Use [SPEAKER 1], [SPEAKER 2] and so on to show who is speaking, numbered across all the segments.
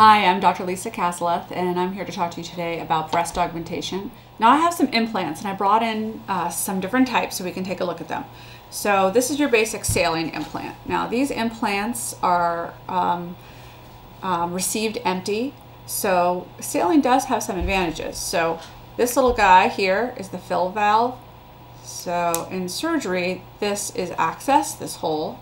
[SPEAKER 1] Hi, I'm Dr. Lisa Cassileth, and I'm here to talk to you today about breast augmentation. Now I have some implants, and I brought in some different types so we can take a look at them. So this is your basic saline implant. Now these implants are received empty, so saline does have some advantages. So this little guy here is the fill valve. So in surgery, this is access, this hole.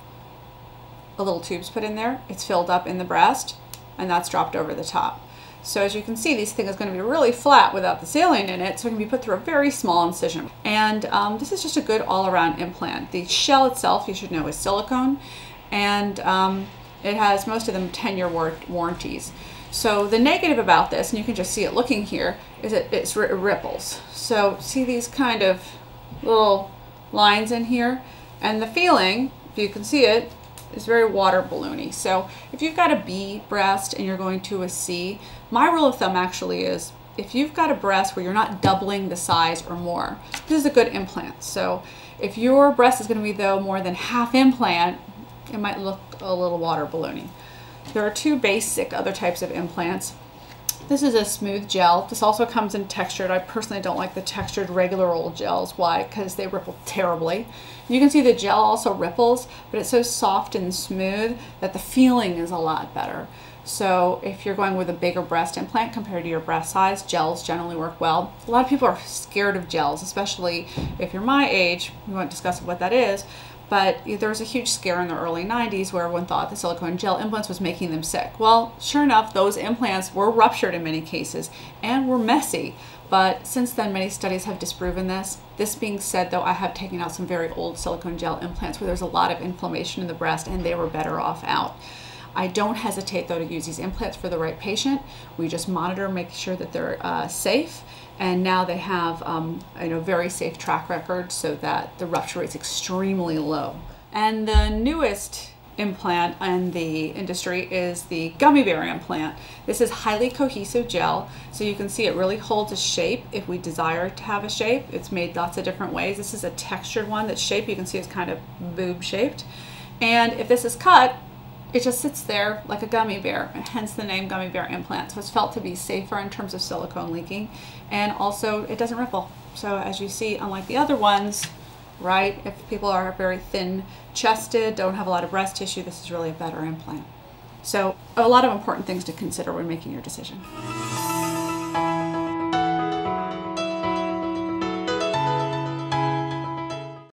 [SPEAKER 1] A little tube's put in there, it's filled up in the breast, and that's dropped over the top. So as you can see, this thing is going to be really flat without the saline in it, so it can be put through a very small incision. And this is just a good all-around implant. The shell itself, you should know, is silicone, and it has most of them 10-year warranties. So the negative about this, and you can just see it looking here, is it ripples. So see these kind of little lines in here, and the feeling, if you can see it, is very water balloony. So if you've got a B breast and you're going to a C, my rule of thumb actually is if you've got a breast where you're not doubling the size or more, this is a good implant. So if your breast is going to be though more than half implant, it might look a little water balloony. There are two basic other types of implants. This is a smooth gel. This also comes in textured. I personally don't like the textured regular old gels. Why? Because they ripple terribly. You can see the gel also ripples, but it's so soft and smooth that the feeling is a lot better. So if you're going with a bigger breast implant compared to your breast size, gels generally work well. A lot of people are scared of gels, especially if you're my age. We won't discuss what that is. But there was a huge scare in the early 90s where everyone thought the silicone gel implants was making them sick. Well, sure enough, those implants were ruptured in many cases and were messy. But since then, many studies have disproven this. This being said, though, I have taken out some very old silicone gel implants where there's a lot of inflammation in the breast and they were better off out. I don't hesitate, though, to use these implants for the right patient. We just monitor, make sure that they're safe. And now they have very safe track record so that the rupture rate is extremely low. And the newest implant in the industry is the gummy bear implant. This is highly cohesive gel, so you can see it really holds a shape if we desire to have a shape. It's made lots of different ways. This is a textured one that's shaped. You can see it's kind of boob shaped. And if this is cut, it just sits there like a gummy bear, and hence the name gummy bear implant. So it's felt to be safer in terms of silicone leaking, and also it doesn't ripple. So as you see, unlike the other ones, right, if people are very thin chested, don't have a lot of breast tissue, this is really a better implant. So a lot of important things to consider when making your decision.